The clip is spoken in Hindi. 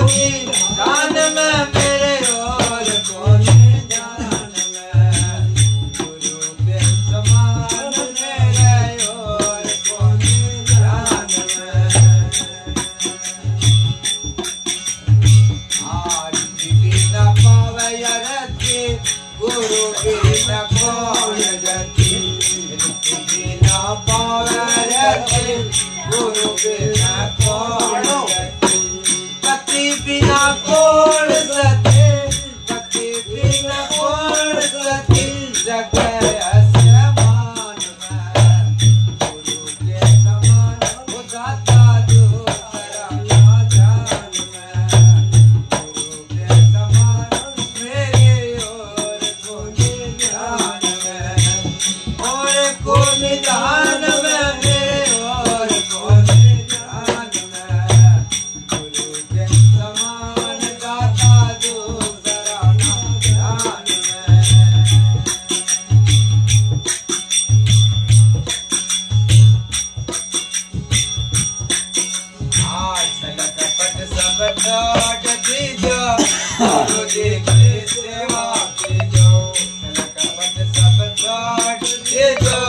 कोई जान में मेरे और कौन जान में गुरु के समान मेरे और कौन जान में आज बिना पावे रति गुरु बिना कौन गति बिना पावे रति गुरु बिना कौन गति पति बिना कौन सती पति बिना कौन सती जगह आसमान में गुरु के समान वो दाता जो करा जान में गुरु के समान मेरे और कौन जान में और कौन जान में मेरे और कौन जान में गुरु के समान दाता जो करा जान में आज सलक पट सब काट दीजो गुरु जी की सेवा कीजो सलक पट सब काट दीजो